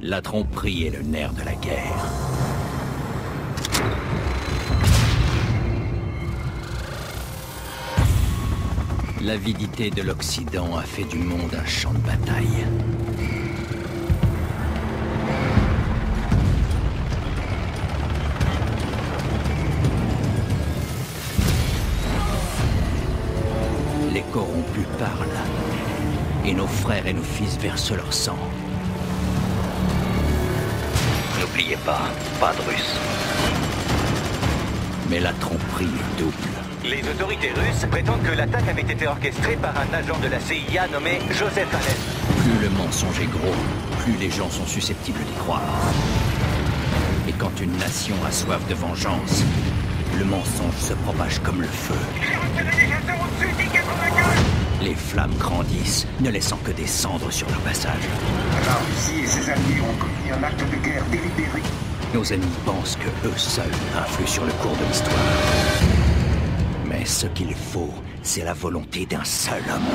La tromperie est le nerf de la guerre. L'avidité de l'Occident a fait du monde un champ de bataille. Les corrompus parlent, et nos frères et nos fils versent leur sang. N'oubliez pas de Russes. Mais la tromperie est double. Les autorités russes prétendent que l'attaque avait été orchestrée par un agent de la CIA nommé Joseph Allen. Plus le mensonge est gros, plus les gens sont susceptibles d'y croire. Et quand une nation a soif de vengeance, le mensonge se propage comme le feu. Les flammes grandissent, ne laissant que des cendres sur leur passage. La Russie et ses alliés ont commis un acte de guerre délibéré. Nos ennemis pensent que eux seuls influent sur le cours de l'histoire. Mais ce qu'il faut, c'est la volonté d'un seul homme.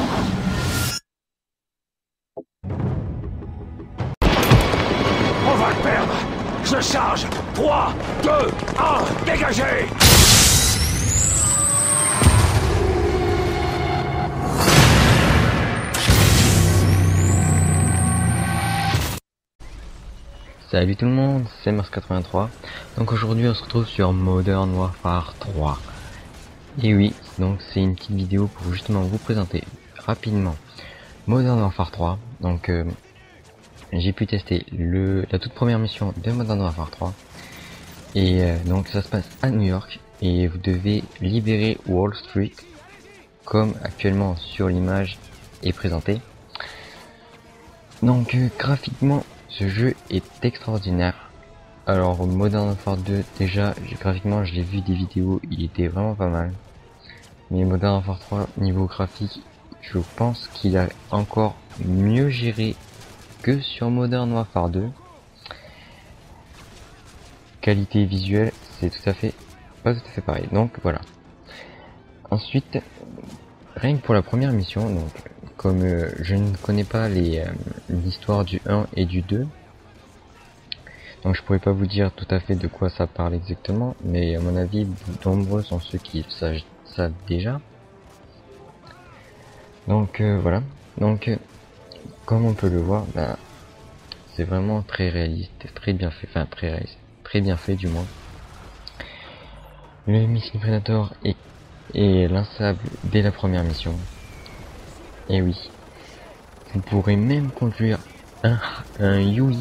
On va le perdre! Je charge! 3, 2, 1, dégagez! Salut tout le monde, c'est Mars83. Donc aujourd'hui on se retrouve sur Modern Warfare 3. Et oui, donc c'est une petite vidéo pour justement vous présenter rapidement Modern Warfare 3. Donc j'ai pu tester la toute première mission de Modern Warfare 3. Et donc ça se passe à New York et vous devez libérer Wall Street comme actuellement sur l'image est présenté. Donc graphiquement ce jeu est extraordinaire. Alors Modern Warfare 2 déjà graphiquement je l'ai vu des vidéos, il était vraiment pas mal. Mais Modern Warfare 3 niveau graphique je pense qu'il a encore mieux géré que sur Modern Warfare 2. Qualité visuelle c'est pas tout à fait pareil, donc voilà. Ensuite rien que pour la première mission, donc comme je ne connais pas l'histoire du 1 et du 2, donc je pourrais pas vous dire tout à fait de quoi ça parle exactement, mais à mon avis nombreux sont ceux qui savent déjà. Donc voilà, donc comme on peut le voir, c'est vraiment très réaliste, très bien fait, enfin très réaliste, très bien fait du moins. Le missile Predator est lançable dès la première mission. Et oui, vous pourrez même conduire un Yui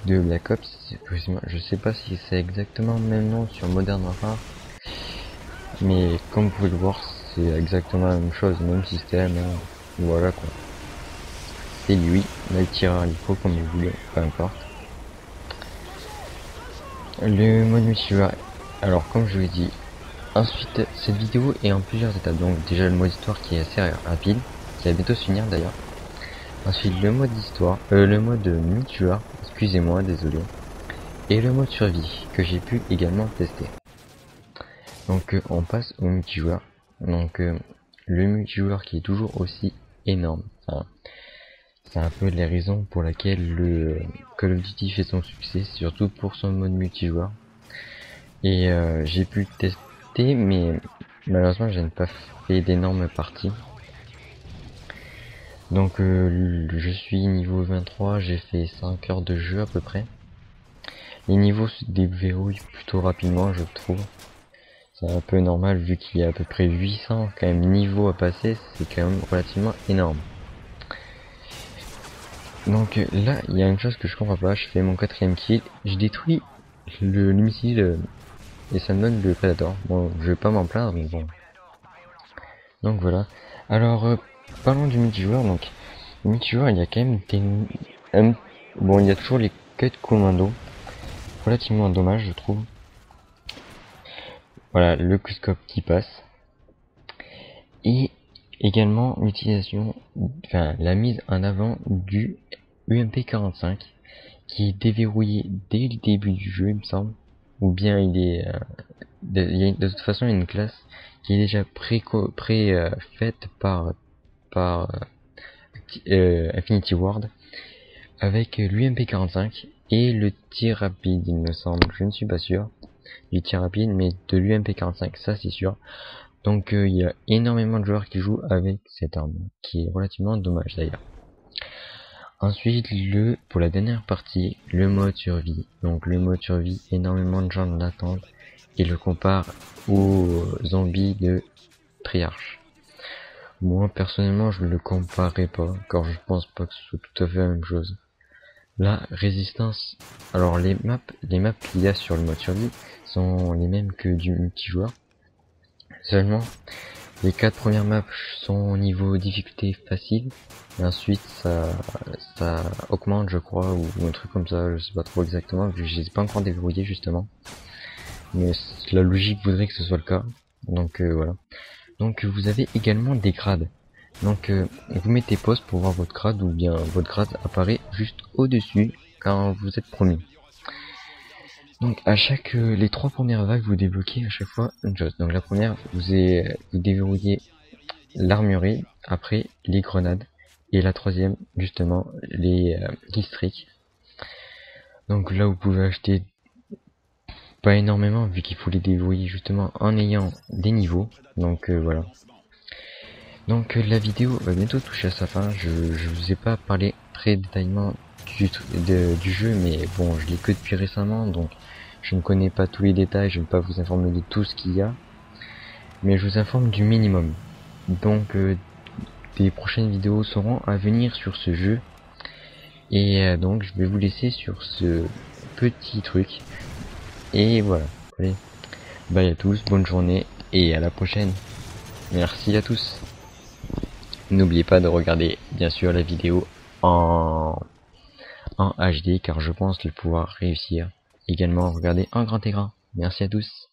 de Black Ops. Je sais pas si c'est exactement le même nom sur Modern Warfare, mais comme vous pouvez le voir, c'est exactement la même chose, même système, hein. Voilà quoi. C'est lui, le tireur à l'IFO comme vous voulez, peu importe. Le mode multijoueur, alors comme je vous ai dit, ensuite cette vidéo est en plusieurs étapes. Donc déjà le mode histoire qui est assez rapide, qui va bientôt se finir d'ailleurs. Ensuite le mode histoire, le mode multijoueur, excusez-moi, désolé. Et le mode survie que j'ai pu également tester. Donc on passe au multijoueur. Donc le multijoueur qui est toujours aussi énorme. Enfin, c'est un peu les raisons pour lesquelles le Call of Duty fait son succès, surtout pour son mode multijoueur. Et j'ai pu tester, mais malheureusement je n'ai pas fait d'énormes parties. Donc je suis niveau 23, j'ai fait 5 heures de jeu à peu près. Les niveaux se déverrouillent plutôt rapidement je trouve. C'est un peu normal vu qu'il y a à peu près 800 quand même niveaux à passer, c'est quand même relativement énorme. Donc là il y a une chose que je comprends pas, je fais mon 4ème kill, je détruis le missile et ça me donne le Predator. Bon je vais pas m'en plaindre mais bon. Donc voilà. Alors parlons du multijoueur. Donc le multijoueur il y a quand même bon il y a toujours les cuts commando, relativement dommage je trouve. Voilà le Q-scope qui passe. Et également l'utilisation, enfin la mise en avant du UMP45 qui est déverrouillé dès le début du jeu il me semble, ou bien il est de toute façon il y a une classe qui est déjà faite par Infinity Ward avec l'UMP45 et le tir rapide, il me semble, je ne suis pas sûr du tir rapide, mais de l'UMP45, ça c'est sûr. Donc il y a énormément de joueurs qui jouent avec cette arme, qui est relativement dommage d'ailleurs. Ensuite, pour la dernière partie, le mode survie. Donc le mode survie, énormément de gens l'attendent et le comparent aux zombies de Triarch. Moi personnellement je ne le comparerai pas, car je pense pas que ce soit tout à fait la même chose. La résistance, alors les maps qu'il y a sur le mode survie sont les mêmes que du multijoueur. Seulement, les 4 premières maps sont au niveau difficulté facile, et ensuite ça augmente je crois, ou un truc comme ça, je sais pas trop exactement, vu que je les ai pas encore déverrouillés justement. Mais la logique voudrait que ce soit le cas, donc voilà. Donc vous avez également des grades. Donc vous mettez pause pour voir votre grade, ou bien votre grade apparaît juste au-dessus quand vous êtes promu. Donc à chaque les 3 premières vagues, vous débloquez à chaque fois une chose. Donc la première, vous déverrouillez l'armurerie, après les grenades, et la troisième justement les districts. Donc là vous pouvez acheter pas énormément, vu qu'il faut les déverrouiller justement en ayant des niveaux. Donc voilà. Donc la vidéo va bientôt toucher à sa fin. Je vous ai pas parlé très détaillement du jeu, mais bon, je l'ai que depuis récemment, donc je ne connais pas tous les détails, je ne vais pas vous informer de tout ce qu'il y a, mais je vous informe du minimum. Donc des prochaines vidéos seront à venir sur ce jeu, et donc je vais vous laisser sur ce petit truc, et voilà. Allez, bye à tous, bonne journée, et à la prochaine. Merci à tous. N'oubliez pas de regarder bien sûr la vidéo en HD, car je pense le pouvoir réussir. Également regardez en grand écran. Merci à tous.